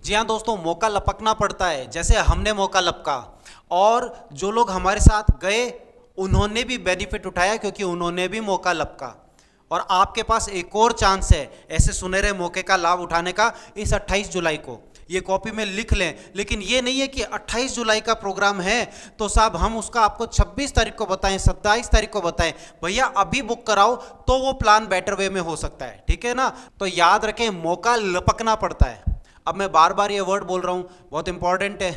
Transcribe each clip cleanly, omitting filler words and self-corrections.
जी हाँ दोस्तों, मौका लपकना पड़ता है। जैसे हमने मौका लपका और जो लोग हमारे साथ गए उन्होंने भी बेनिफिट उठाया क्योंकि उन्होंने भी मौका लपका। और आपके पास एक और चांस है ऐसे सुनहरे मौके का लाभ उठाने का इस 28 जुलाई को। ये कॉपी में लिख लें, लेकिन ये नहीं है कि 28 जुलाई का प्रोग्राम है तो साहब हम उसका आपको 26 तारीख को बताएं, 27 तारीख को बताएं। भैया अभी बुक कराओ तो वो प्लान बेटर वे में हो सकता है, ठीक है ना। तो याद रखें, मौका लपकना पड़ता है। अब मैं बार बार ये वर्ड बोल रहा हूँ, बहुत इंपॉर्टेंट है।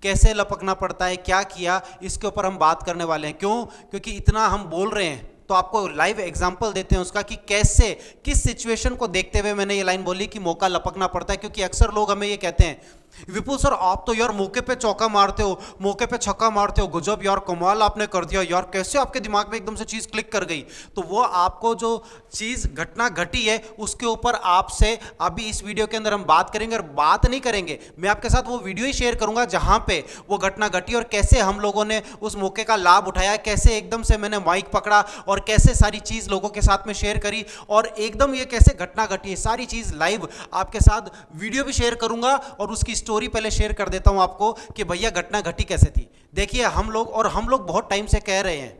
कैसे लपकना पड़ता है, क्या किया, इसके ऊपर हम बात करने वाले हैं। क्यों? क्योंकि इतना हम बोल रहे हैं तो आपको लाइव एग्जांपल देते हैं उसका कि कैसे, किस सिचुएशन को देखते हुए मैंने ये लाइन बोली कि मौका लपकना पड़ता है। क्योंकि अक्सर लोग हमें ये कहते हैं, विपुल सर आप तो यार मौके पे चौका मारते हो, मौके पे छक्का मारते हो, गजब यार, कमाल आपने कर दिया यार, कैसे आपके दिमाग में एकदम से चीज़ क्लिक कर गई। तो वो आपको जो चीज़ घटना घटी है उसके ऊपर आपसे अभी इस वीडियो के अंदर हम बात करेंगे। और बात नहीं करेंगे, मैं आपके साथ वो वीडियो ही शेयर करूंगा जहां पे वो घटना घटी और कैसे हम लोगों ने उस मौके का लाभ उठाया, कैसे एकदम से मैंने माइक पकड़ा और कैसे सारी चीज़ लोगों के साथ में शेयर करी और एकदम ये कैसे घटना घटी है, सारी चीज़ लाइव आपके साथ वीडियो भी शेयर करूंगा। और उसकी स्टोरी पहले शेयर कर देता हूं आपको कि भैया घटना घटी कैसे थी। देखिए हम लोग बहुत टाइम से कह रहे हैं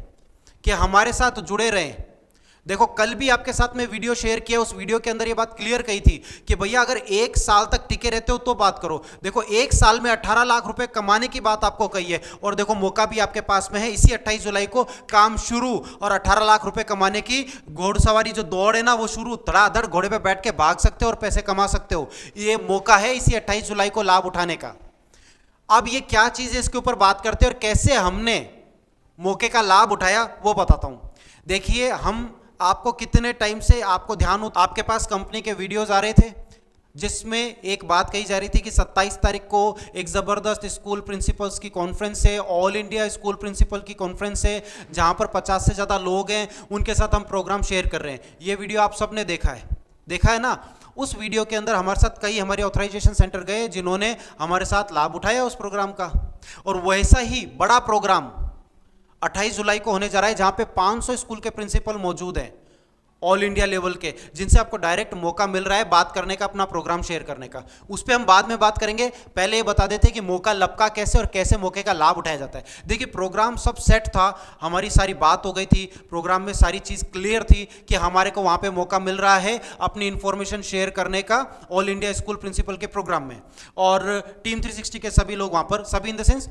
कि हमारे साथ जुड़े रहें। देखो कल भी आपके साथ में वीडियो शेयर किया, उस वीडियो के अंदर ये बात क्लियर कही थी कि भैया अगर 1 साल तक टिके रहते हो तो बात करो। देखो 1 साल में 18 लाख रुपए कमाने की बात आपको कही है और देखो मौका भी आपके पास में है। इसी 28 जुलाई को काम शुरू और 18 लाख रुपए कमाने की घोड़सवारी जो दौड़ है ना वो शुरू। धड़ाधड़ घोड़े पे बैठ के भाग सकते हो और पैसे कमा सकते हो। ये मौका है इसी 28 जुलाई को लाभ उठाने का। अब ये क्या चीज है, इसके ऊपर बात करते हैं और कैसे हमने मौके का लाभ उठाया वो बताता हूं। देखिए हम आपको कितने टाइम से आपको आपके पास कंपनी के वीडियोस आ रहे थे जिसमें एक बात कही जा रही थी कि 27 तारीख को एक ज़बरदस्त स्कूल प्रिंसिपल्स की कॉन्फ्रेंस है, ऑल इंडिया स्कूल प्रिंसिपल की कॉन्फ्रेंस है जहां पर 50 से ज़्यादा लोग हैं, उनके साथ हम प्रोग्राम शेयर कर रहे हैं। ये वीडियो आप सबने देखा है ना। उस वीडियो के अंदर हमारे साथ कई हमारे ऑथराइजेशन सेंटर गए जिन्होंने हमारे साथ लाभ उठाया उस प्रोग्राम का। और वैसा ही बड़ा प्रोग्राम 28 जुलाई को होने जा रहा है जहां पे 500 स्कूल के प्रिंसिपल मौजूद हैं ऑल इंडिया लेवल के, जिनसे आपको डायरेक्ट मौका मिल रहा है बात करने का, अपना प्रोग्राम शेयर करने का। उस पर हम बाद में बात करेंगे। पहले ये बता देते हैं कि मौका लपका कैसे और कैसे मौके का लाभ उठाया जाता है। देखिए प्रोग्राम सब सेट था, हमारी सारी बात हो गई थी, प्रोग्राम में सारी चीज़ क्लियर थी कि हमारे को वहाँ पे मौका मिल रहा है अपनी इंफॉर्मेशन शेयर करने का ऑल इंडिया स्कूल प्रिंसिपल के प्रोग्राम में। और टीम 360 के सभी लोग वहाँ पर, सभी इन द सेंस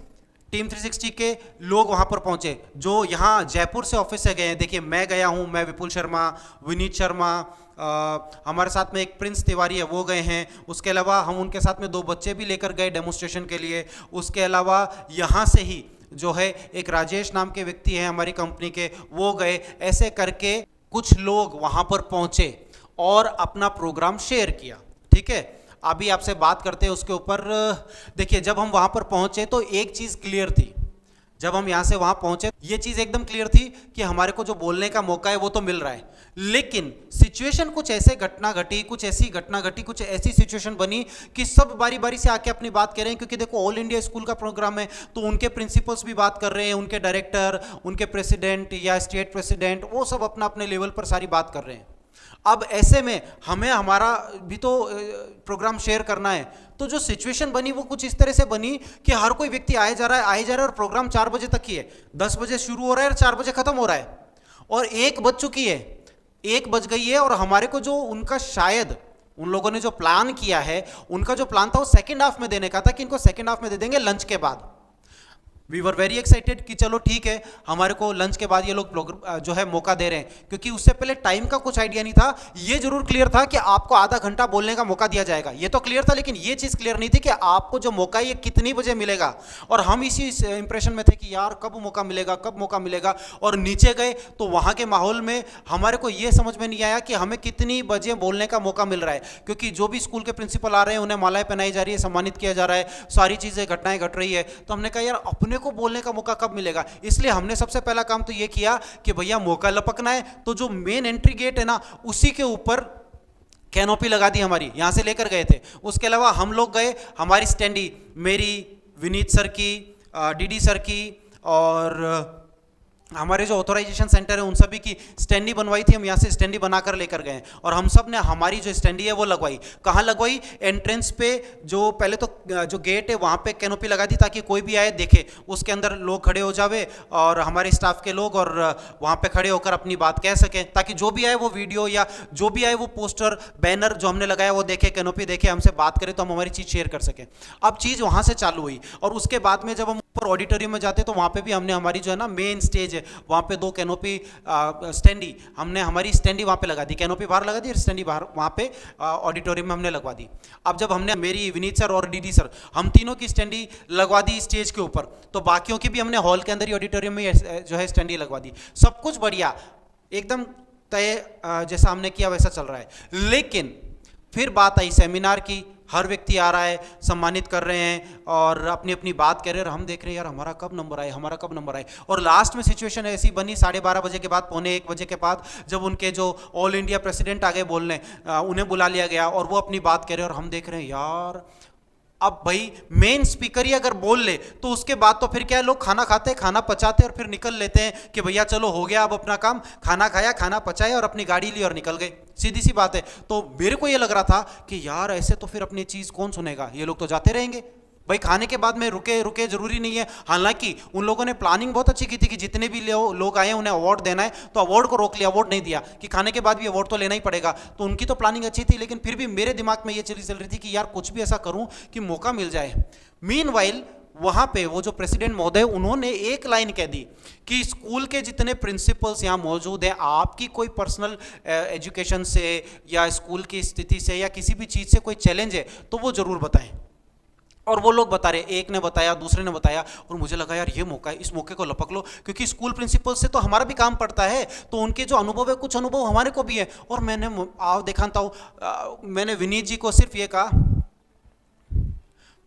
टीम 360 के लोग वहां पर पहुंचे जो यहां जयपुर से ऑफिस से गए हैं। देखिए मैं गया हूं, मैं विपुल शर्मा, विनीत शर्मा, हमारे साथ में एक प्रिंस तिवारी है वो गए हैं। उसके अलावा हम उनके साथ में 2 बच्चे भी लेकर गए डेमोन्स्ट्रेशन के लिए। उसके अलावा यहाँ से ही जो है एक राजेश नाम के व्यक्ति हैं हमारी कंपनी के, वो गए। ऐसे करके कुछ लोग वहां पर पहुंचे और अपना प्रोग्राम शेयर किया, ठीक है। अभी आपसे बात करते हैं उसके ऊपर। देखिए जब हम वहां पर पहुंचे तो एक चीज क्लियर थी, जब हम यहां से वहां पहुंचे ये चीज एकदम क्लियर थी कि हमारे को जो बोलने का मौका है वो तो मिल रहा है, लेकिन सिचुएशन कुछ ऐसी घटना घटी, कुछ ऐसी सिचुएशन बनी कि सब बारी बारी से आके अपनी बात कह रहे हैं। क्योंकि देखो ऑल इंडिया स्कूल का प्रोग्राम है तो उनके प्रिंसिपल्स भी बात कर रहे हैं, उनके डायरेक्टर, उनके प्रेसिडेंट या स्टेट प्रेसिडेंट, वो सब अपना अपने लेवल पर सारी बात कर रहे हैं। अब ऐसे में हमें हमारा भी तो प्रोग्राम शेयर करना है। तो जो सिचुएशन बनी वो कुछ इस तरह से बनी कि हर कोई व्यक्ति आए जा रहा है और प्रोग्राम 4 बजे तक ही है। 10 बजे शुरू हो रहा है और 4 बजे खत्म हो रहा है और 1 बज चुकी है, 1 बज गई है। और हमारे को जो उनका शायद उन लोगों ने जो प्लान किया है, उनका जो प्लान था वो सेकेंड हाफ में देने का था कि इनको सेकेंड हाफ में दे देंगे लंच के बाद। वी वर वेरी एक्साइटेड कि चलो ठीक है, हमारे को लंच के बाद ये लोग जो है मौका दे रहे हैं। क्योंकि उससे पहले टाइम का कुछ आइडिया नहीं था। ये जरूर क्लियर था कि आपको आधा घंटा बोलने का मौका दिया जाएगा, ये तो क्लियर था, लेकिन ये चीज़ क्लियर नहीं थी कि आपको जो मौका है ये कितनी बजे मिलेगा। और हम इसी इंप्रेशन में थे कि यार कब मौका मिलेगा, कब मौका मिलेगा। और नीचे गए तो वहाँ के माहौल में हमारे को ये समझ में नहीं आया कि हमें कितनी बजे बोलने का मौका मिल रहा है। क्योंकि जो भी स्कूल के प्रिंसिपल आ रहे हैं उन्हें मालाएं पहनाई जा रही है, सम्मानित किया जा रहा है, सारी चीज़ें घटनाएं घट रही है। तो हमने कहा यार अपने को बोलने का मौका कब मिलेगा। इसलिए हमने सबसे पहला काम तो यह किया कि भैया मौका लपकना है तो जो मेन एंट्री गेट है ना उसी के ऊपर कैनोपी लगा दी, हमारी यहां से लेकर गए थे। उसके अलावा हम लोग गए, हमारी स्टैंडी मेरी, विनीत सर की, डीडी सर की और हमारे जो ऑथोराइजेशन सेंटर है उन सभी की स्टैंडी बनवाई थी, हम यहाँ से स्टैंडी बनाकर लेकर गए और हम सब ने हमारी जो स्टैंडी है वो लगवाई। कहाँ लगवाई? एंट्रेंस पे, जो पहले तो जो गेट है वहाँ पे कैनोपी लगा दी ताकि कोई भी आए देखे, उसके अंदर लोग खड़े हो जावे और हमारे स्टाफ के लोग, और वहाँ पे खड़े होकर अपनी बात कह सकें, ताकि जो भी आए वो वीडियो या जो भी आए वो पोस्टर बैनर जो हमने लगाया वो देखे, कैनोपी देखे, हमसे बात करें तो हम हमारी चीज़ शेयर कर सकें। अब चीज़ वहाँ से चालू हुई और उसके बाद में जब हम ऊपर ऑडिटोरियम में जाते तो वहाँ पे भी हमने हमारी जो है ना मेन स्टेज है वहाँ पे 2 कैनोपी स्टैंडी, हमने हमारी स्टैंडी वहाँ पे लगा दी, कैनोपी बाहर लगा दी और स्टैंडी बाहर वहाँ पे ऑडिटोरियम में हमने लगवा दी। अब जब हमने मेरी विनीत सर और डीडी सर हम तीनों की स्टैंडी लगवा दी स्टेज के ऊपर, तो बाकियों की भी हमने हॉल के अंदर ही ऑडिटोरियम में जो है स्टैंडी लगवा दी। सब कुछ बढ़िया एकदम तय जैसा हमने किया वैसा चल रहा है। लेकिन फिर बात आई सेमिनार की, हर व्यक्ति आ रहा है, सम्मानित कर रहे हैं और अपनी अपनी बात कह रहे हैं और हम देख रहे हैं यार हमारा कब नंबर आए, हमारा कब नंबर आए। और लास्ट में सिचुएशन ऐसी बनी 12:30 बजे के बाद, 12:45 के बाद, जब उनके जो ऑल इंडिया प्रेसिडेंट आ गए बोलने, उन्हें बुला लिया गया और वो अपनी बात कह रहे हैं और हम देख रहे हैं यार अब भाई मेन स्पीकर ही अगर बोल ले तो उसके बाद तो फिर क्या है, लोग खाना खाते हैं, खाना पचाते और फिर निकल लेते हैं कि भैया चलो हो गया अब अपना काम, खाना खाया, खाना पचाया और अपनी गाड़ी ली और निकल गए, सीधी सी बात है। तो मेरे को ये लग रहा था कि यार ऐसे तो फिर अपनी चीज़ कौन सुनेगा, ये लोग तो जाते रहेंगे भाई, खाने के बाद में रुके रुके जरूरी नहीं है। हालांकि उन लोगों ने प्लानिंग बहुत अच्छी की थी कि जितने भी लोग आए उन्हें अवार्ड देना है, तो अवार्ड को रोक लिया, अवार्ड नहीं दिया कि खाने के बाद भी अवार्ड तो लेना ही पड़ेगा। तो उनकी तो प्लानिंग अच्छी थी, लेकिन फिर भी मेरे दिमाग में ये चीज़ चल रही थी कि यार कुछ भी ऐसा करूं कि मौका मिल जाए। मीनवाइल वहाँ पे वो जो प्रेसिडेंट महोदय उन्होंने एक लाइन कह दी कि स्कूल के जितने प्रिंसिपल्स यहाँ मौजूद हैं, आपकी कोई पर्सनल एजुकेशन से या स्कूल की स्थिति से या किसी भी चीज़ से कोई चैलेंज है तो वो ज़रूर बताएं। और वो लोग बता रहे, एक ने बताया, दूसरे ने बताया, और मुझे लगा यार ये मौका है, इस मौके को लपक लो, क्योंकि स्कूल प्रिंसिपल से तो हमारा भी काम पड़ता है, तो उनके जो अनुभव है कुछ अनुभव हमारे को भी है। और मैंने आओ दिखाता हूँ, मैंने विनीत जी को सिर्फ ये कहा,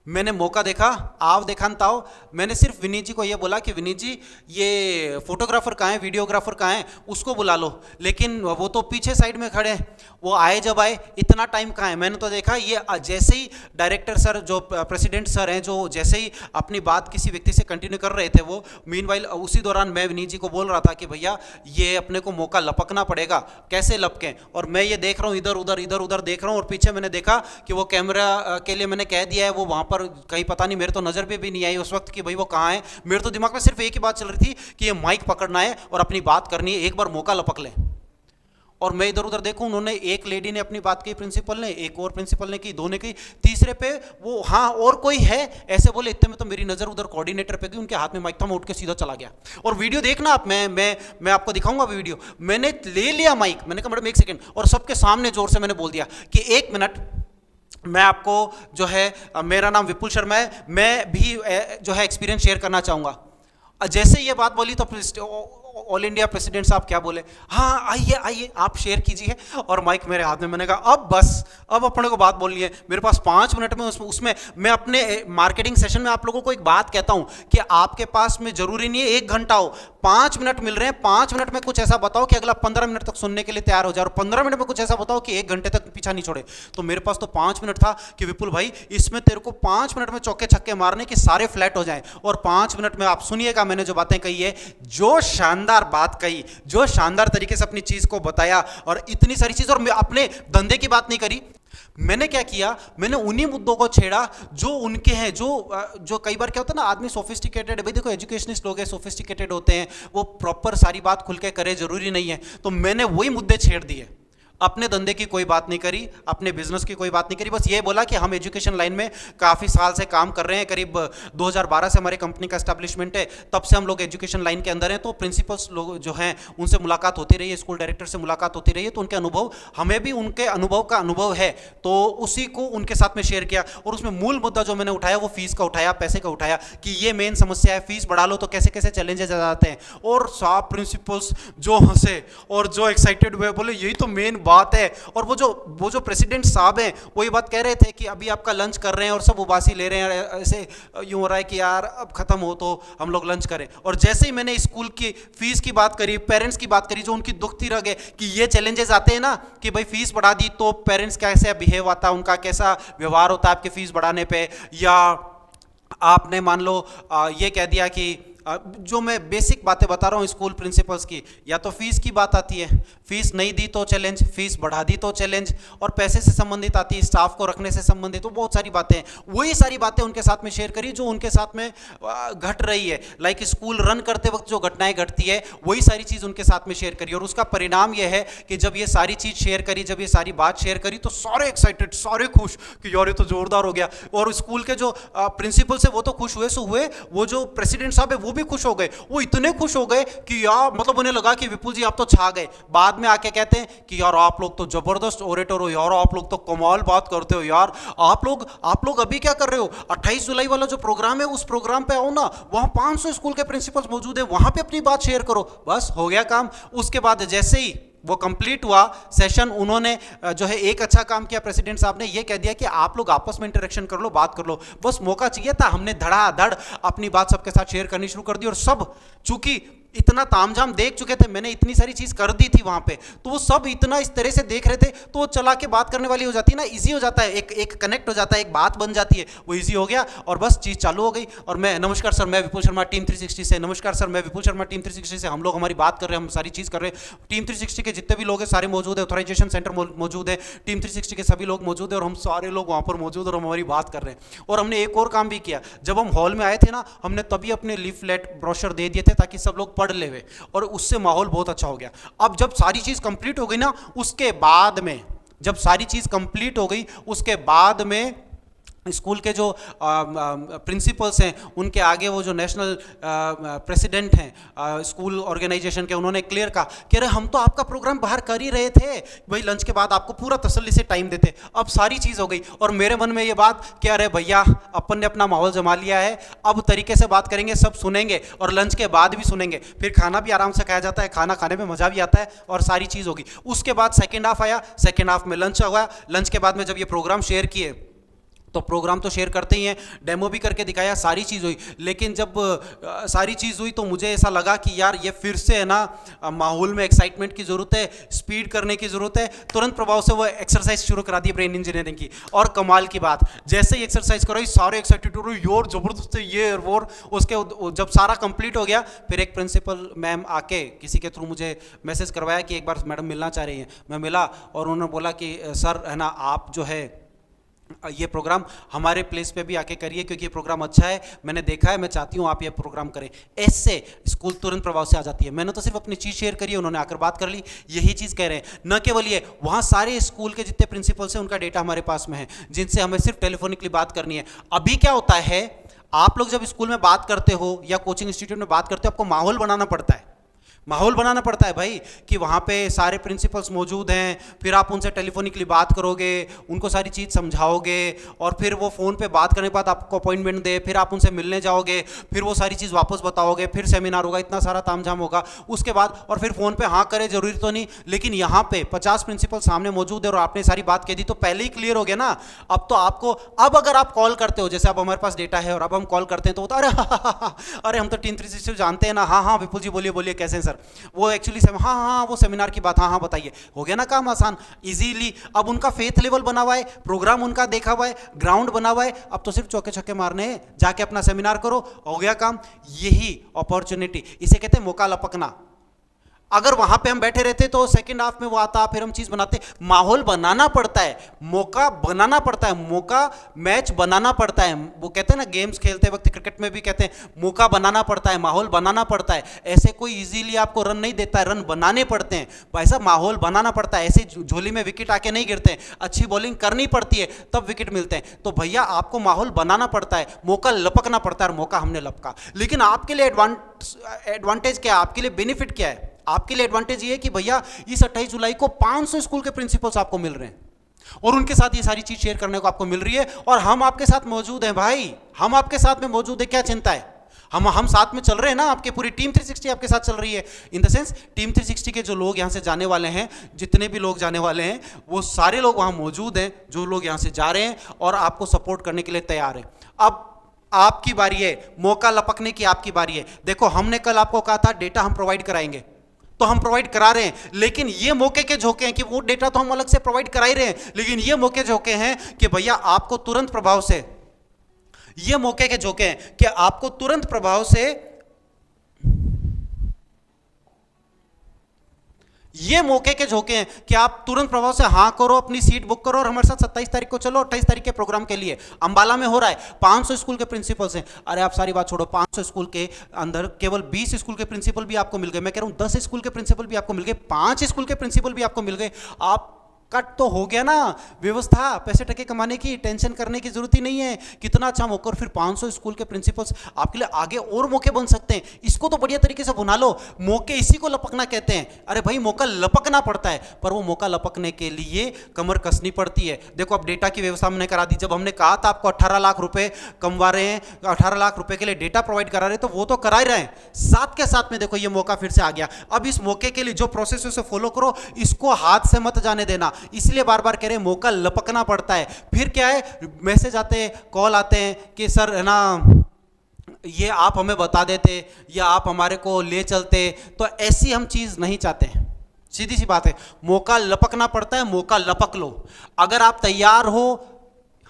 मैंने मौका देखा, आप दिखाता हो, मैंने सिर्फ विनीत जी को ये बोला कि विनीत जी ये फोटोग्राफर कहाँ है, वीडियोग्राफर कहाँ है, उसको बुला लो। लेकिन वो तो पीछे साइड में खड़े हैं, वो आए जब आए, इतना टाइम कहाँ है। मैंने तो देखा ये जैसे ही डायरेक्टर सर जो प्रेसिडेंट सर हैं, जो जैसे ही अपनी बात किसी व्यक्ति से कंटिन्यू कर रहे थे, वो मीनवाइल उसी दौरान मैं विनीत जी को बोल रहा था कि भैया ये अपने को मौका लपकना पड़ेगा, कैसे लपकें। और मैं ये देख रहा हूँ इधर उधर देख रहा हूँ, और पीछे मैंने देखा कि वो कैमरा के लिए मैंने कह दिया है, वो वहाँ पर कहीं पता नहीं, मेरे तो नजर पे भी नहीं आई उस वक्त कि भाई वो कहाँ है। मेरे तो दिमाग में सिर्फ एक ही बात चल रही थी कि ये माइक पकड़ना है और अपनी बात करनी है, एक बार मौका लपक ले। और मैं इधर उधर देखूं, उन्होंने एक लेडी ने अपनी बात की, प्रिंसिपल ने, एक और प्रिंसिपल ने की, दो ने की, तीसरे पे वो हाँ और कोई है ऐसे बोले, इतने में तो मेरी नजर उधर कोऑर्डिनेटर पे गई, उनके हाथ में माइक था, मैं उठ के सीधा चला गया। और वीडियो देखना आप, मैं आपको दिखाऊंगा वीडियो। मैंने ले लिया माइक, मैंने कहा मैडम एक सेकंड, और सबके सामने जोर से मैंने बोल दिया कि 1 मिनट, मैं आपको जो है, मेरा नाम विपुल शर्मा है, मैं भी जो है एक्सपीरियंस शेयर करना चाहूँगा। जैसे ये बात बोली तो ऑल इंडिया प्रेसिडेंट साहब क्या बोले, हाँ आइए आइए आप शेयर कीजिए, और माइक मेरे हाथ में। मैंने कहा अब बस, अब अपने को बात बोलनी है, मेरे पास 5 मिनट में उसमें मैं अपने मार्केटिंग सेशन में आप लोगों को एक बात कहता हूं कि आपके पास में जरूरी नहीं है 1 घंटा हो, 5 मिनट मिल रहे हैं, 5 मिनट में कुछ ऐसा बताओ कि अगला 15 मिनट तक सुनने के लिए तैयार हो जाए, और 15 मिनट में कुछ ऐसा बताओ कि 1 घंटे तक पीछा नहीं छोड़े। तो मेरे पास तो 5 मिनट था कि विपुल भाई इसमें तेरे को 5 मिनट में चौके छक्के मारने कि सारे फ्लैट हो जाएं। और 5 मिनट में आप सुनिएगा मैंने जो बातें कही है, जो शानदार बात कही, जो शानदार तरीके से अपनी चीज को बताया, और इतनी सारी चीज, और मैं अपने धंधे की बात नहीं करी। मैंने क्या किया, मैंने उन्हीं मुद्दों को छेड़ा जो उनके हैं, जो कई बार क्या होता है ना, आदमी सोफिस्टिकेटेड है, भाई देखो एजुकेशनिस्ट लोग हैं, सोफिस्टिकेटेड होते हैं, वो प्रॉपर सारी बात खुल के करे, जरूरी नहीं है। तो मैंने वही मुद्दे छेड़ दिए, अपने धंधे की कोई बात नहीं करी, अपने बिजनेस की कोई बात नहीं करी, बस ये बोला कि हम एजुकेशन लाइन में काफ़ी साल से काम कर रहे हैं, करीब 2012 से हमारी कंपनी का एस्टैब्लिशमेंट है, तब से हम लोग एजुकेशन लाइन के अंदर हैं। तो प्रिंसिपल्स लोग जो हैं उनसे मुलाकात होती रही है, स्कूल डायरेक्टर से मुलाकात होती रही है, तो उनके अनुभव, हमें भी उनके अनुभव का अनुभव है, तो उसी को उनके साथ में शेयर किया। और उसमें मूल मुद्दा जो मैंने उठाया वो फीस का उठाया, पैसे का उठाया, कि ये मेन समस्या है, फीस बढ़ा लो तो कैसे कैसे चैलेंजेस आ जाते हैं। और साहब प्रिंसिपल्स जो हंसे और जो एक्साइटेड हुए, बोले यही तो मेन बात है। और वो जो प्रेसिडेंट साहब हैं वो ये बात कह रहे थे कि अभी आपका लंच कर रहे हैं और सब उबासी ले रहे हैं, ऐसे यूं हो रहा है कि यार अब खत्म हो तो हम लोग लंच करें। और जैसे ही मैंने स्कूल की फीस की बात करी, पेरेंट्स की बात करी, जो उनकी दुखती रह गए कि ये चैलेंजेस आते हैं ना कि भाई फीस बढ़ा दी तो पेरेंट्स कैसे बिहेव आता है, उनका कैसा व्यवहार होता है आपकी फीस बढ़ाने पर, या आपने मान लो ये कह दिया कि जो मैं बेसिक बातें बता रहा हूँ स्कूल प्रिंसिपल्स की, या तो फीस की बात आती है, फीस नहीं दी तो चैलेंज, फीस बढ़ा दी तो चैलेंज, और पैसे से संबंधित आती है, स्टाफ को रखने से संबंधित, तो बहुत सारी बातें हैं। वही सारी बातें उनके साथ में शेयर करी जो उनके साथ में घट रही है। लाइक स्कूल रन करते वक्त जो घटनाएं घटती है वही सारी चीज़ उनके साथ में शेयर करी, और उसका परिणाम यह है कि जब ये सारी चीज़ शेयर करी, जब ये सारी बात शेयर करी, तो सारे एक्साइटेड, सारे खुश कि यार ये तो जोरदार हो गया। और स्कूल के जो प्रिंसिपल है वो तो खुश हुए सो हुए, वो जो प्रेसिडेंट साहब है वो भी खुश हो गए। वो इतने खुश हो गए कि यार मतलब उन्हें लगा कि विपुल जी आप तो छा गए। बाद में आके कहते हैं कि यार आप लोग तो जबरदस्त ओरेटर हो यार, आप लोग तो कमाल बात करते हो यार, आप लोग अभी क्या कर रहे हो, 28 जुलाई वाला जो प्रोग्राम है उस प्रोग्राम पे आओ ना, वहां 500 स्कूल के प्रिंसिपल्स मौजूद है, वहां पे अपनी बात शेयर करो। बस हो गया काम। उसके बाद जैसे ही वो कंप्लीट हुआ सेशन, उन्होंने जो है एक अच्छा काम किया, प्रेसिडेंट साहब ने ये कह दिया कि आप लोग आपस में इंटरेक्शन कर लो, बात कर लो। बस मौका चाहिए था, हमने धड़ाधड़ अपनी बात सबके साथ शेयर करनी शुरू कर दी, और सब चूंकि इतना तामझाम देख चुके थे, मैंने इतनी सारी चीज कर दी थी वहां पे, तो वो सब इतना इस तरह से देख रहे थे, तो वो चला के बात करने वाली हो जाती है ना, इजी हो जाता है, एक कनेक्ट हो जाता है, एक बात बन जाती है, वो इजी हो गया और बस चीज चालू हो गई। और मैं, नमस्कार सर, मैं विपुल शर्मा टीम 360 से, नमस्कार सर मैं विपुल शर्मा टीम 360 से, हम लोग हमारी बात कर रहे हैं, हम सारी चीज कर रहे हैं, टीम 360 के जितने भी लोग हैं सारे मौजूद है, ऑथराइजेशन सेंटर मौजूद है, टीम 360 के सभी लोग मौजूद है, और हम सारे लोग वहां पर मौजूद और हम हमारी बात कर रहे हैं। और हमने एक और काम भी किया, जब हम हॉल में आए थे ना, हमने तभी अपने लीफलेट ब्रोशर दे दिए थे ताकि सब लोग पढ़ ले, और उससे माहौल बहुत अच्छा हो गया। अब जब सारी चीज कंप्लीट हो गई ना, उसके बाद में, जब सारी चीज कंप्लीट हो गई उसके बाद में स्कूल के जो प्रिंसिपल्स हैं, उनके आगे वो जो नेशनल प्रेसिडेंट हैं स्कूल ऑर्गेनाइजेशन के, उन्होंने क्लियर कहा कि अरे हम तो आपका प्रोग्राम बाहर कर ही रहे थे भाई, लंच के बाद आपको पूरा तसल्ली से टाइम देते, अब सारी चीज़ हो गई। और मेरे मन में ये बात कि अरे भैया अपन ने अपना माहौल जमा लिया है, अब तरीके से बात करेंगे, सब सुनेंगे और लंच के बाद भी सुनेंगे, फिर खाना भी आराम से खाया जाता है, खाना खाने में मज़ा भी आता है और सारी चीज़ होगी। उसके बाद सेकेंड हाफ आया, सेकेंड हाफ में लंच हुआ, लंच के बाद में जब ये प्रोग्राम शेयर किए, तो प्रोग्राम तो शेयर करते ही हैं, डेमो भी करके दिखाया, सारी चीज़ हुई। लेकिन जब सारी चीज़ हुई तो मुझे ऐसा लगा कि यार ये फिर से है ना, माहौल में एक्साइटमेंट की ज़रूरत है, स्पीड करने की ज़रूरत है। तुरंत प्रभाव से वो एक्सरसाइज शुरू करा दी ब्रेन इंजीनियरिंग की, और कमाल की बात, जैसे ही एक्सरसाइज करो सारे एक्साइटेड हो, योर जबरदस्त है ये और उसके जब सारा कंप्लीट हो गया, फिर एक प्रिंसिपल मैम आके किसी के थ्रू मुझे मैसेज करवाया कि एक बार मैडम मिलना चाह रही हैं। मैं मिला और उन्होंने बोला कि सर है ना, आप जो है ये प्रोग्राम हमारे प्लेस पे भी आके करिए, क्योंकि ये प्रोग्राम अच्छा है, मैंने देखा है, मैं चाहती हूँ आप ये प्रोग्राम करें। ऐसे स्कूल तुरंत प्रभाव से आ जाती है। मैंने तो सिर्फ अपनी चीज़ शेयर करी है, उन्होंने आकर बात कर ली, यही चीज़ कह रहे हैं। न केवल ये, वहाँ सारे स्कूल के जितने प्रिंसिपल्स हैं उनका डेटा हमारे पास में है, जिनसे हमें सिर्फ टेलीफोनिकली बात करनी है। अभी क्या होता है, आप लोग जब स्कूल में बात करते हो या कोचिंग इंस्टीट्यूट में बात करते हो, आपको माहौल बनाना पड़ता है, माहौल बनाना पड़ता है भाई, कि वहाँ पे सारे प्रिंसिपल्स मौजूद हैं, फिर आप उनसे टेलीफोनिकली बात करोगे, उनको सारी चीज़ समझाओगे, और फिर वो फ़ोन पे बात करने के बाद आपको अपॉइंटमेंट दे, फिर आप उनसे मिलने जाओगे, फिर वो सारी चीज़ वापस बताओगे, फिर सेमिनार होगा, इतना सारा तामझाम होगा उसके बाद, और फिर फ़ोन पे हाँ करे जरूरी तो नहीं, लेकिन यहाँ पे 50 प्रिंसिपल सामने मौजूद है और आपने सारी बात कह दी तो पहले ही क्लियर हो गया ना। अब तो आपको, अब अगर आप कॉल करते हो, जैसे अब हमारे पास डेटा है और अब हम कॉल करते हैं तो होता अरे अरे हम तो टीम 360 जानते हैं ना, हाँ हाँ विपुल जी बोलिए बोलिए कैसे हैं सर, वो एक्चुअली हाँ हाँ वो सेमिनार की बात, हाँ हाँ बताइए, हो गया ना काम आसान, इजीली। अब उनका फेथ लेवल बना हुआ है, प्रोग्राम उनका देखा हुआ है, ग्राउंड बना हुआ है, अब तो सिर्फ चौके छक्के मारने हैं, जाके अपना सेमिनार करो, हो गया काम। यही अपॉर्चुनिटी, इसे कहते हैं मौका लपकना। अगर वहां पे हम बैठे रहते तो सेकंड हाफ में वो आता, फिर हम चीज बनाते। माहौल बनाना पड़ता है, मौका बनाना पड़ता है, मौका मैच बनाना पड़ता है। वो कहते हैं ना, गेम्स खेलते वक्त क्रिकेट में भी कहते हैं मौका बनाना पड़ता है, माहौल बनाना पड़ता है। ऐसे कोई इजीली आपको रन नहीं देता है, रन बनाने पड़ते हैं भाई साहब, माहौल बनाना पड़ता है। ऐसे झोली में विकेट आके नहीं गिरते हैं, अच्छी बॉलिंग करनी पड़ती है तब विकेट मिलते हैं। तो भैया आपको माहौल बनाना पड़ता है, मौका लपकना पड़ता है, और मौका हमने लपका। लेकिन आपके लिए एडवांटेज क्या है, आपके लिए बेनिफिट क्या है? आपके लिए एडवांटेज ये है कि भैया इस 28 जुलाई को 500 स्कूल के प्रिंसिपल्स आपको मिल रहे हैं और उनके साथ ये सारी चीज शेयर करने को आपको मिल रही है, और हम आपके साथ मौजूद हैं भाई, हम आपके साथ में मौजूद है, क्या चिंता है? हम साथ में चल रहे हैं ना, आपके पूरी टीम 360 आपके साथ चल रही है। इन द सेंस टीम 360 के जो लोग यहां से जाने वाले हैं, जितने भी लोग जाने वाले हैं, वो सारे लोग वहां मौजूद हैं, जो लोग यहां से जा रहे हैं और आपको सपोर्ट करने के लिए तैयार हैं। अब आपकी बारी है, मौका लपकने की आपकी बारी है। देखो, हमने कल आपको कहा था डेटा हम प्रोवाइड कराएंगे, तो हम प्रोवाइड करा रहे हैं, लेकिन ये मौके के झोंके हैं कि वो डेटा तो हम अलग से प्रोवाइड करा ही रहे हैं, लेकिन ये मौके झोंके हैं कि भैया आपको तुरंत प्रभाव से, ये मौके के झोंके हैं कि आपको तुरंत प्रभाव से ये मौके के झोंके हैं कि आप तुरंत प्रभाव से हाँ करो, अपनी सीट बुक करो और हमारे साथ 27 तारीख को चलो, 28 तारीख के प्रोग्राम के लिए। अंबाला में हो रहा है, 500 स्कूल के प्रिंसिपल्स हैं। अरे आप सारी बात छोड़ो, 500 स्कूल के अंदर केवल 20 स्कूल के प्रिंसिपल भी आपको मिल गए। मैं कह रहा हूं 10 स्कूल के प्रिंसिपल भी आपको मिल गए, 5 स्कूल के प्रिंसिपल भी आपको मिल गए। आप कट तो हो गया ना व्यवस्था, पैसे टके कमाने की टेंशन करने की जरूरत ही नहीं है। कितना अच्छा मौका। और फिर 500 स्कूल के प्रिंसिपल्स आपके लिए आगे और मौके बन सकते हैं। इसको तो बढ़िया तरीके से बुना लो। मौके इसी को लपकना कहते हैं। अरे भाई मौका लपकना पड़ता है, पर वो मौका लपकने के लिए कमर कसनी पड़ती है। देखो अब डेटा की व्यवस्था हमने करा दी। जब हमने कहा था आपको 18 लाख रुपए कमवा रहे हैं, 18 लाख रुपए के लिए डेटा प्रोवाइड करा रहे हैं, तो वो तो करा ही रहे हैं। साथ के साथ में देखो ये मौका फिर से आ गया। अब इस मौके के लिए जो प्रोसेस है उसे फॉलो करो, इसको हाथ से मत जाने देना। इसलिए बार बार कह रहे हैं मौका लपकना पड़ता है। फिर क्या है, मैसेज आते हैं, कॉल आते हैं कि सर है ना ये आप हमें बता देते या आप हमारे को ले चलते, तो ऐसी हम चीज नहीं चाहते। सीधी सी बात है, मौका लपकना पड़ता है, मौका लपक लो। अगर आप तैयार हो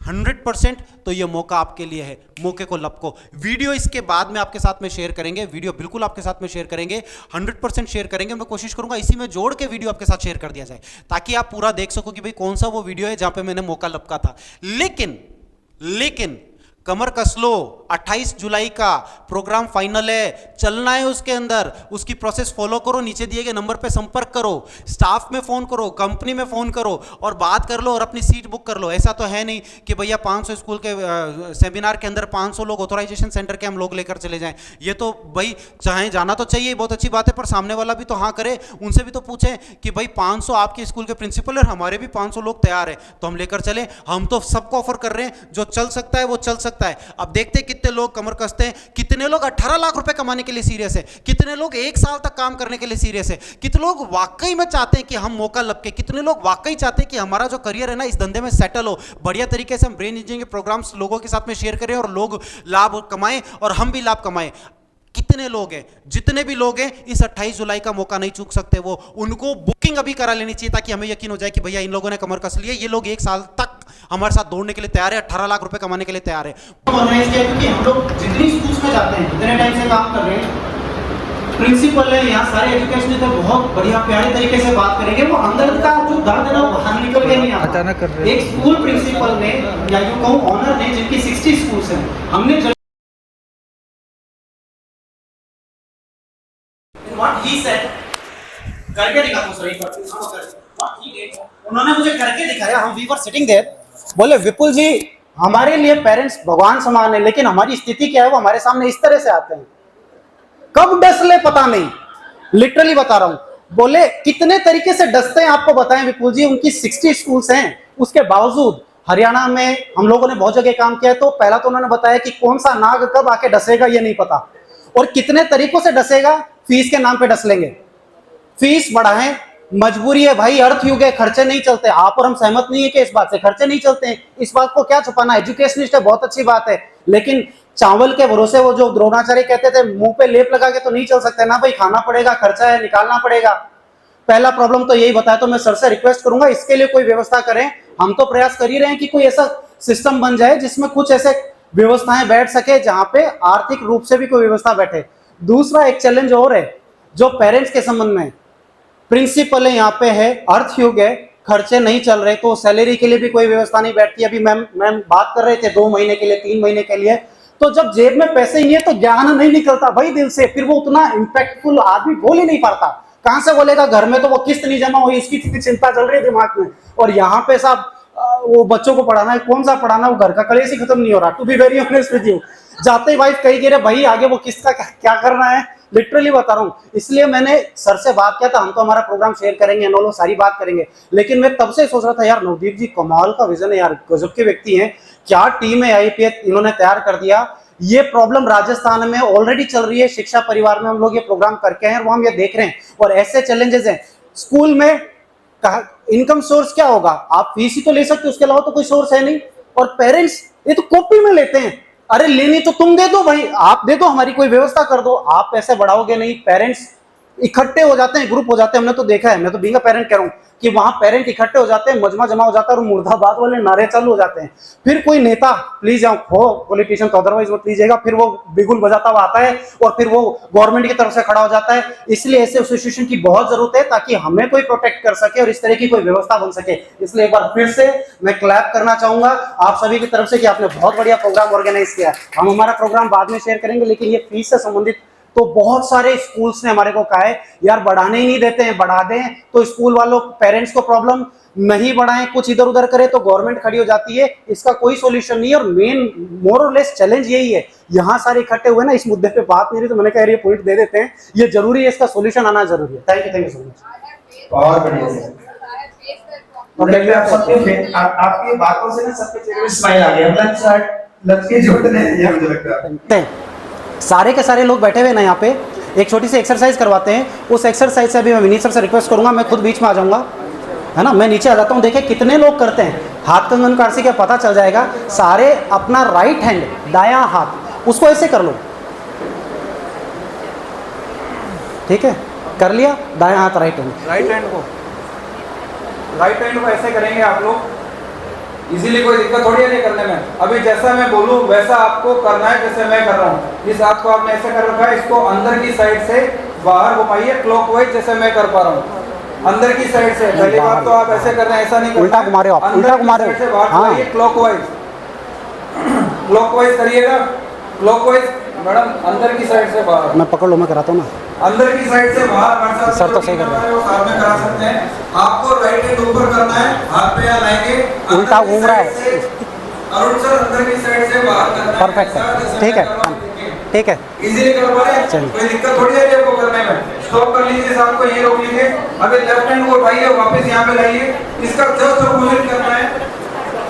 100% तो ये मौका आपके लिए है। मौके को लपको। वीडियो इसके बाद में आपके साथ में शेयर करेंगे, वीडियो बिल्कुल आपके साथ में शेयर करेंगे, 100% शेयर करेंगे। मैं कोशिश करूंगा इसी में जोड़ के वीडियो आपके साथ शेयर कर दिया जाए, ताकि आप पूरा देख सको कि भाई कौन सा वो वीडियो है जहां पे मैंने मौका लपका था। लेकिन कमर कस लो, 28 जुलाई का प्रोग्राम फाइनल है, चलना है उसके अंदर। उसकी प्रोसेस फॉलो करो, नीचे दिए गए नंबर पे संपर्क करो, स्टाफ में फोन करो, कंपनी में फोन करो और बात कर लो और अपनी सीट बुक कर लो। ऐसा तो है नहीं कि भैया 500 स्कूल के सेमिनार के अंदर 500 लोग ऑथराइजेशन सेंटर के हम लोग लेकर चले जाएं। ये तो भाई चाहे जाना तो चाहिए, बहुत अच्छी बात है, पर सामने वाला भी तो हाँ करे। उनसे भी तो पूछें कि भाई 500 आपके स्कूल के प्रिंसिपल और हमारे भी 500 लोग तैयार है, तो हम लेकर चले। हम तो सबको ऑफर कर रहे हैं, जो चल सकता है वो चल सकता है। अब देखते हैं कितने लोग कमर कसते हैं, कितने लोग 18 लाख रुपए कमाने के लिए सीरियस है, कितने लोग 1 साल तक काम करने के लिए सीरियस है, कितने लोग वाकई में चाहते हैं कि हम मौका लपके, कितने लोग वाकई चाहते हैं कि हमारा जो करियर है ना इस धंधे में सेटल हो, बढ़िया तरीके से हम ब्रेन इंजीनियरिंग के प्रोग्राम्स लोगों के साथ में शेयर करें और लोग लाभ कमाएं और हम भी लाभ कमाएं। कितने लोग हैं, जितने भी लोग हैं इस 28 जुलाई का मौका नहीं चूक सकते। वो उनको बुकिंग अभी करा लेनी चाहिए, ताकि हमें यकीन हो जाए कि भैया इन लोगों ने कमर कस लिया, ये लोग 1 साल तक हमारे साथ दौड़ने के लिए तैयार है, 18 लाख रुपए कमाने के लिए तैयार है। ऑर्गेनाइज किया क्योंकि हम लोग जितनी स्कूल्स में जाते हैं, जितने टाइम से काम कर रहे हैं, प्रिंसिपल है यहाँ सारे एजुकेशन तो बहुत बढ़िया प्यारे तरीके से बात करेंगे। वो अंदर का जो दर्द है ना वो बाहर निकल के नहीं आता। अचानक कर रहे एक स्कूल प्रिंसिपल ने या यूं कहूं ऑनर ने, जिनकी 60 स्कूल्स हैं, हमने What he said, करके दिखा दूं सर एक बार। What he did, उन्होंने मुझे करके दिखाया। हम we were sitting there, बोले विपुल जी हमारे लिए पेरेंट्स भगवान समान है, लेकिन हमारी स्थिति क्या है वो हमारे सामने इस तरह से आते हैं, कब डस ले पता नहीं। लिटरली बता रहा हूं। बोले कितने तरीके से डसते हैं आपको बताएं विपुल जी। उनकी 60 स्कूल्स हैं, उसके बावजूद हरियाणा में हम लोगों ने बहुत जगह काम किया है। तो पहला तो उन्होंने बताया कि कौन सा नाग कब आके डसेगा ये नहीं पता, और कितने तरीकों से डसेगा। फीस के नाम पे डस लेंगे, फीस बढ़ाएं, मजबूरी है भाई, अर्थ युग है, खर्चे नहीं चलते। आप और हम सहमत नहीं है कि इस बात से खर्चे नहीं चलते हैं, इस बात को क्या छुपाना। एजुकेशनिस्ट है, बहुत अच्छी बात है, लेकिन चावल के भरोसे वो जो द्रोणाचार्य कहते थे मुंह पे लेप लगा के तो नहीं चल सकते ना भाई, खाना पड़ेगा, खर्चा है, निकालना पड़ेगा। पहला प्रॉब्लम तो यही बताया। तो मैं सर से रिक्वेस्ट करूंगा इसके लिए कोई व्यवस्था करें। हम तो प्रयास कर ही रहे हैं कि कोई ऐसा सिस्टम बन जाए जिसमें कुछ ऐसे व्यवस्थाएं बैठ सके जहां पे आर्थिक रूप से भी कोई व्यवस्था बैठे। दूसरा एक चैलेंज और है जो पेरेंट्स के संबंध में, प्रिंसिपल है यहाँ पे है, अर्थ युग है, खर्चे नहीं चल रहे, तो सैलरी के लिए भी कोई व्यवस्था नहीं बैठती। अभी मैम बात कर रहे थे 2 महीने के लिए, 3 महीने के लिए, तो जब जेब में पैसे ही नहीं है तो ज्ञान नहीं निकलता भाई दिल से। फिर वो उतना इम्पैक्टफुल आदमी बोल ही नहीं पाता। कहां से बोलेगा, घर में तो वो किस्त नहीं जमा हुई इसकी चिंता चल रही है दिमाग में, और यहाँ पे साहब वो बच्चों को पढ़ाना है, कौन सा पढ़ाना, वो घर का कलेश ही खत्म नहीं हो रहा। To be very honest with you, जाते ही वाइफ कही कह रहे भाई आगे वो किस्त का क्या करना है, लिटरली बता रहा हूँ। इसलिए मैंने सर से बात किया था, हम तो हमारा प्रोग्राम शेयर करेंगे, नो सारी बात करेंगे, लेकिन मैं तब से सोच रहा था यार नवदीप जी कमाल का विजन है यार, गजब के व्यक्ति हैं, क्या टीम है आईपीएस इन्होंने तैयार कर दिया। ये प्रॉब्लम राजस्थान में ऑलरेडी चल रही है, शिक्षा परिवार में हम लोग ये प्रोग्राम करके हैं और वो हम ये देख रहे हैं, और ऐसे चैलेंजेस हैं। स्कूल में इनकम सोर्स क्या होगा, आप फीस ही तो ले सकते हो, उसके अलावा तो कोई सोर्स है नहीं। और पेरेंट्स ये तो कॉपी में लेते हैं, अरे लेनी तो तुम दे दो भाई, आप दे दो, हमारी कोई व्यवस्था कर दो, आप पैसे बढ़ाओगे नहीं। पेरेंट्स इकट्ठे हो जाते हैं, ग्रुप हो जाते हैं। हमने तो देखा है, मैं तो बीइंग अ पेरेंट कह रहा हूँ कि वहां पेरेंट इकट्ठे हो जाते हैं, मजमा जमा हो जाता है और मुर्दाबाद वाले नारे चालू हो जाते हैं। फिर कोई नेता, प्लीज यहाँ हो पॉलिटिशियन तो अदरवाइज मत लीजिएगा, फिर वो बिगुल बजाता हुआ आता है और फिर वो गवर्नमेंट की तरफ से खड़ा हो जाता है। इसलिए ऐसे एसोसिएशन की बहुत जरूरत है ताकि हमें कोई प्रोटेक्ट कर सके और इस तरह की कोई व्यवस्था बन सके। इसलिए एक बार फिर से मैं क्लैप करना चाहूंगा आप सभी की तरफ से कि आपने बहुत बढ़िया प्रोग्राम ऑर्गेनाइज किया। हम हमारा प्रोग्राम बाद में शेयर करेंगे, लेकिन ये फीस से संबंधित तो बहुत सारे स्कूल्स ने हमारे को कहा है यार बढ़ाने ही नहीं देते हैं, बढ़ा दें तो स्कूल वालों पेरेंट्स को प्रॉब्लम, नहीं बढ़ाएं कुछ इधर उधर करे तो गवर्नमेंट खड़ी हो जाती है। इसका कोई सॉल्यूशन नहीं है और मेन मोर और लेस चैलेंज यही है। यहाँ सारे इकट्ठे हुए ना, इस मुद्दे पे बात नहीं रही तो मैंने कहा ये पॉइंट दे देते हैं, ये जरूरी है, इसका सॉल्यूशन आना जरूरी है। Thank you so much. और बढ़िया आपकी बातों से ना सबके चेहरे में स्माइल आ गया, लंच के जोड़ने दिया मुझे लगता है। सारे के सारे लोग बैठे हुए ना यहाँ पे एक छोटी सी एक्सरसाइज करवाते हैं। उस एक्सरसाइज से अभी मैं विनीत सर से रिक्वेस्ट करूंगा, मैं खुद बीच में आ जाऊंगा, है ना, मैं नीचे आ जाता हूँ। देखिए कितने लोग करते हैं, हाथ कंगन कारसी का पता चल जाएगा। सारे अपना राइट हैंड, दायां हाथ, उसको ऐसे कर लो, ठीक है, कर लिया, दायां हाथ राइट हैंड, राइट हैंड को ऐसे करेंगे आप लोग। इजीली कोई दिक्कत थोड़ी है नहीं करने में। अभी जैसा मैं बोलूँ वैसा आपको करना है, जैसे मैं कर रहा हूँ। इस हाथ को आपने ऐसे कर रखा है, इसको अंदर की साइड से बाहर घुमाइए क्लॉकवाइज, जैसे मैं कर पा रहा हूँ। अंदर की साइड से पहली बात तो आप ऐसे करना है, ऐसा नहीं, उल्टा घुमा रहे हो आप, उल्टा घुमा रहे हो, हाँ क्लॉकवाइज, क्लॉकवाइज करिएगा, क्लॉकवाइज मैडम, अंदर की साइड से बाहर। मैं पकड़ लो, मैं कराता हूँ ना, अंदर की साइड से बाहर। सर तो सही कर रहे हैं, वो साथ में करा सकते हैं। आपको राइट हैंड ऊपर करना है, हाथ पे यहाँ लाएंगे, उल्टा घूम रहा है। अरुण सर अंदर की साइड से बाहर करना है। परफेक्ट है, ठीक है, ठीक है, इजीली कर पा रहे हैं, कोई दिक्कत थोड़ी है आपको करने में। स्टॉप कर लीजिए, साथ को ये रोक लीजिए। अभी लेफ्ट हैंड को उठाइए, वापस यहाँ पे लाइए, इसका जस्ट अपोजिट करना है,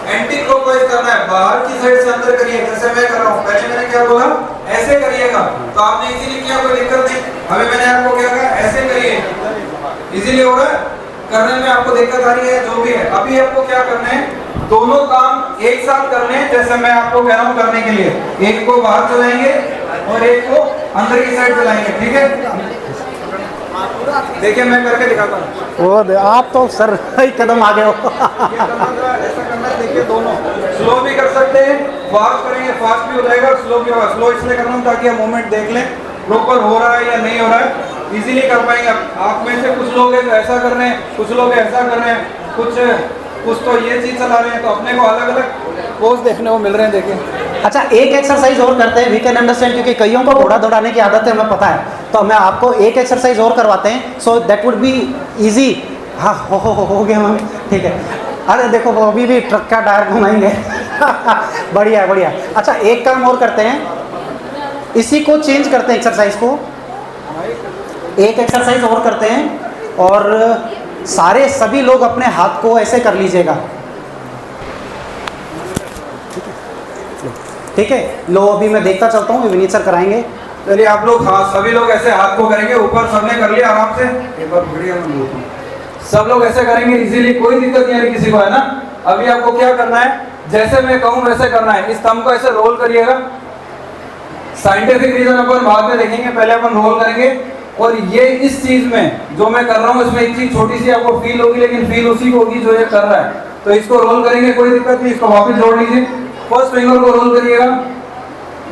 एंटी क्लॉकवाइज करना है, बाहर की साइड से अंदर करिए, जैसे मैं कर रहा हूँ। पहले मैंने क्या बोला, ऐसे करिएगा, तो आपने इजीली किया, कोई दिक्कत नहीं। अभी मैंने आपको क्या कहा, ऐसे करिए, इजीली हो रहा है, करने में आपको दिक्कत आ रही है, जो भी है। अभी आपको क्या करना है, दोनों काम एक साथ करने हैं, जैसे मैं आपको कह रहा हूँ करने के लिए। एक को बाहर चलाएंगे और एक को अंदर की साइड चलाएंगे, ठीक है। देखिए मैं करके दिखाता हूँ। वो आप तो सर एक कदम आगे हो। ऐसा करना है, देखिए दोनों स्लो भी कर सकते हैं, फास्ट करेंगे फास्ट भी हो जाएगा, स्लो भी होगा। स्लो इसलिए कर रहा हूँ ताकि आप मूवमेंट देख लें प्रॉपर हो रहा है या नहीं हो रहा है, इजीली कर पाएंगे। आप में से कुछ लोग हैं तो ऐसा कर रहे हैं, कुछ लोग ऐसा कर रहे हैं, कुछ तो ये चीज चला रहे हैं, तो अपने को अलग अलग पोज देखने को मिल रहे हैं। देखिए अच्छा एक एक्सरसाइज और करते हैं, वी कैन अंडरस्टैंड, क्योंकि कईयों को घोड़ा दौड़ाने की आदत है, हमें पता है, तो मैं आपको एक एक्सरसाइज और करवाते हैं, so that would be easy. हाँ हो गया मैम, ठीक है। अरे देखो वो अभी भी ट्रक का टायर घुमाएंगे। बढ़िया बढ़िया। अच्छा एक काम और करते हैं, इसी को चेंज करते हैं, एक्सरसाइज को एक एक्सरसाइज और करते हैं, और सारे सभी लोग अपने हाथ को ऐसे कर लीजिएगा, ठीक है। लो अभी मैं देखता चलता हूँ, विनीत सर कराएंगे। चलिए आप लोग, हाँ सभी लोग ऐसे हाथ को करेंगे, ऊपर सबने कर लिया आराम से, एक बार बढ़िया सब लोग ऐसे करेंगे इजीली, कोई दिक्कत नहीं है किसी को, है ना। अभी आपको क्या करना है, जैसे मैं कहूँ वैसे करना है। इस थंब को ऐसे रोल करिएगा, साइंटिफिक रीजन अपन बाद में देखेंगे, पहले अपन रोल करेंगे। और ये इस चीज में जो मैं कर रहा हूँ, इसमें एक चीज छोटी सी आपको फील होगी, लेकिन फील उसी को होगी जो ये कर रहा है। तो इसको रोल करेंगे, कोई दिक्कत नहीं, इसको वापस जोड़ लीजिए, फर्स्ट फिंगर को रोल करिएगा,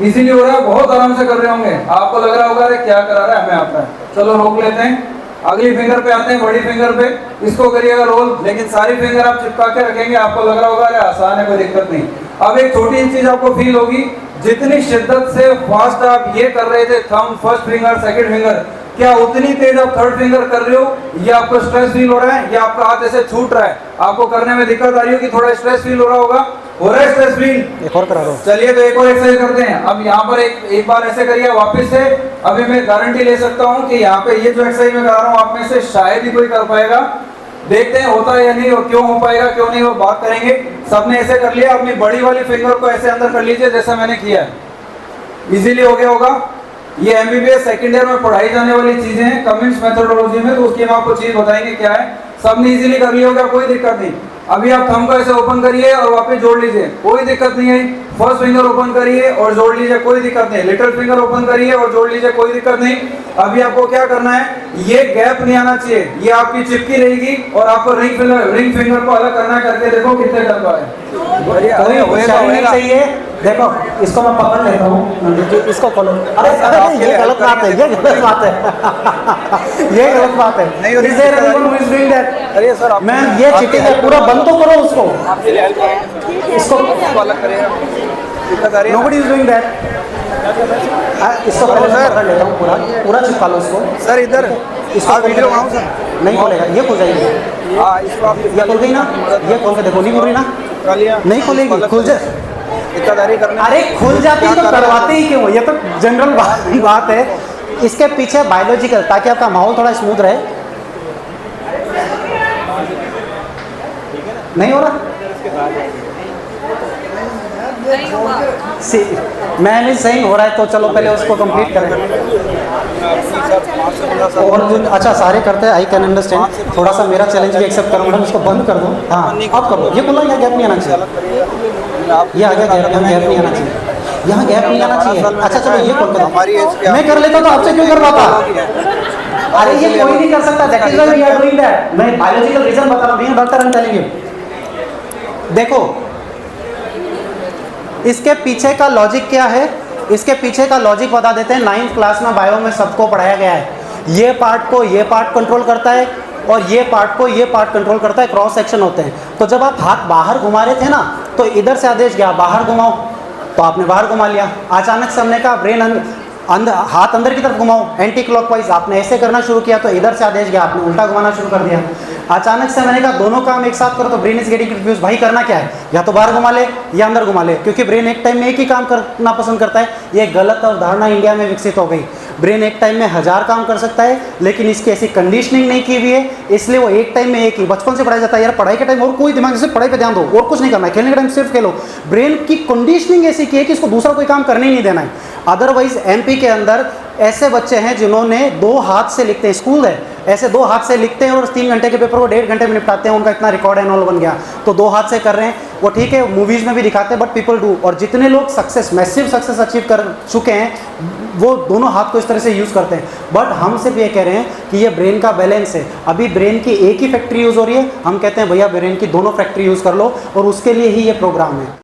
इजीली हो रहा है, बहुत आराम से कर रहे होंगे। आपको लग रहा होगा अरे क्या करा रहा है, हमें आता है। चलो रोक लेते हैं, अगली फिंगर पे आते हैं, बड़ी फिंगर पे, इसको करिएगा रोल, लेकिन सारी फिंगर आप चिपका के रखेंगे, आपको लग रहा होगा अरे आसान है, कोई दिक्कत नहीं। अब एक छोटी चीज आपको फील होगी, जितनी शिद्दत से फास्ट आप ये कर रहे थे, thumb, first finger, second finger, क्या उतनी तेज आप थर्ड फिंगर कर रहे हो, या आपको स्ट्रेस फील हो रहा है, या आपका हाथ ऐसे छूट रहा है, आपको करने में दिक्कत आ रही है कि थोड़ा स्ट्रेस फील हो रहा होगा, हो रहा है स्ट्रेस फील? एक और करा दो। चलिए तो एक और एक्सरसाइज करते हैं। अब यहाँ पर एक बार ऐसे करिए वापस से। अभी मैं गारंटी ले सकता हूँ कि यहाँ पे ये जो एक्सरसाइज मैं करा रहा हूँ, आप में से शायद ही कोई कर पाएगा। देखते हैं होता है या नहीं, और क्यों हो पाएगा क्यों नहीं, वो बात करेंगे। सबने ऐसे कर लिया, अपनी बड़ी वाली फिंगर को ऐसे अंदर कर लीजिए जैसा मैंने किया है, इजीली हो गया होगा। ये एमबीबीएस सेकंड ईयर में पढ़ाई जाने वाली चीजें हैं, कमेंट्स मेथोडोलॉजी में, तो उसकी हम आपको चीज बताएंगे क्या है। सबने इजीली कर लिया होगा, कोई दिक्कत नहीं। अभी आप थंब को ऐसे ओपन करिए और वापस जोड़ लीजिए, कोई दिक्कत नहीं है। फर्स्ट फिंगर ओपन करिए और जोड़ लीजिए, कोई दिक्कत नहीं। लिटिल फिंगर ओपन करिए और जोड़ लीजिए, कोई दिक्कत नहीं। अभी आपको क्या करना है, ये गैप नहीं आना चाहिए, ये आपकी चिपकी रहेगी और आपको रिंग फिंगर को अलग करना है। करके देखो कितने कर पाए। कोई परेशानी नहीं चाहिए। देखो इसको मैं पकड़ लेता हूँ, इसको खोलो। अरे ये गलत बात है, ये गलत बात है, ये गलत बात है। Is there anyone who is doing that? अरे सर मैम ये चीटिंग है, पूरा बंद तो करो उसको, इसको अलग करें। nobody is doing that। इसको पहले मैं पकड़ लेता हूँ, पूरा चिपका लो इसको सर इधर इसको वीडियो बनाओ सर। नहीं खोलेगा, ये खुल जाएगी। हाँ इसको आप ये खुल गई ना, ये खोल के देखो, नहीं खुल रही ना, नहीं खुलेगी, खुल जाए। इक्कादारी करने। अरे खुल जाती तो करवाते ही क्यों, ये तो जनरल बात है। इसके पीछे बायोलॉजिकल, ताकि आपका माहौल थोड़ा स्मूथ रहे। नहीं हो रहा, मैं नहीं सही हो रहा है, तो चलो पहले उसको कंप्लीट करें। और जो अच्छा सारे करते हैं, आई कैन अंडरस्टैंड। थोड़ा सा मेरा चैलेंज भी एक्सेप्ट करो मैडम, इसको बंद कर दो। हाँ आप करो, ये खुला, यहाँ गैप नहीं आना चाहिए, ये आगे गैप नहीं आना चाहिए, यहाँ गैप नहीं आना चाहिए। अच्छा चलो ये खोल कर मैं कर लेता तो आपसे क्यों करवाता? अरे ये कोई नहीं कर सकता, that is why we are doing that. मैं बायोलॉजिकल रीजन बता रहा हूँ doctor, I am telling you. देखो इसके पीछे का लॉजिक क्या है, इसके पीछे का लॉजिक बता देते हैं। 9th क्लास में बायो में सबको पढ़ाया गया है। ये पार्ट को ये पार्ट कंट्रोल करता है और ये पार्ट को ये पार्ट कंट्रोल करता है, क्रॉस सेक्शन होते हैं। तो जब आप हाथ बाहर घुमा रहे थे ना, तो इधर से आदेश गया बाहर घुमाओ, तो आपने बाहर घुमा लिया। अचानक से हमने कहा ब्रेन हाथ अंदर की तरफ घुमाओ, एंटी क्लॉकवाइज, आपने ऐसे करना शुरू किया तो इधर से आदेश गया, आपने उल्टा घुमाना शुरू कर दिया। अचानक से मैंने कहा दोनों काम एक साथ करो, तो ब्रेन इज गेटिंग कंफ्यूज, भाई करना क्या है, या तो बाहर घुमा ले या अंदर घुमा ले, क्योंकि ब्रेन एक टाइम में एक ही काम करना पसंद करता है। ये गलत अवधारणा इंडिया में विकसित हो गई। ब्रेन एक टाइम में 1000 काम कर सकता है, लेकिन इसकी ऐसी कंडीशनिंग नहीं की हुई है, इसलिए वो एक टाइम में एक ही। बचपन से पढ़ाया जाता है यार पढ़ाई के टाइम और कोई दिमाग से पढ़ाई पे ध्यान दो और कुछ नहीं करना है, खेलने के टाइम सिर्फ खेलो। ब्रेन की कंडीशनिंग ऐसी की है कि इसको दूसरा कोई काम करने ही नहीं देना है। अदरवाइज एमपी के अंदर ऐसे बच्चे हैं जिन्होंने 2 हाथ से लिखते हैं, स्कूल है ऐसे 2 हाथ से लिखते हैं और 3 घंटे के पेपर को 1.5 घंटे में निपटाते हैं, उनका इतना रिकॉर्ड एंड ऑल बन गया। तो 2 हाथ से कर रहे हैं वो ठीक है, मूवीज में भी दिखाते हैं, बट पीपल डू। और जितने लोग सक्सेस, मैसिव सक्सेस अचीव कर चुके हैं, वो दोनों हाथ को इस तरह से यूज करते हैं। बट हम सिर्फ ये कह रहे हैं कि ये ब्रेन का बैलेंस है। अभी ब्रेन की एक ही फैक्ट्री यूज हो रही है, हम कहते हैं भैया ब्रेन की दोनों फैक्ट्री यूज कर लो, और उसके लिए ही ये प्रोग्राम है।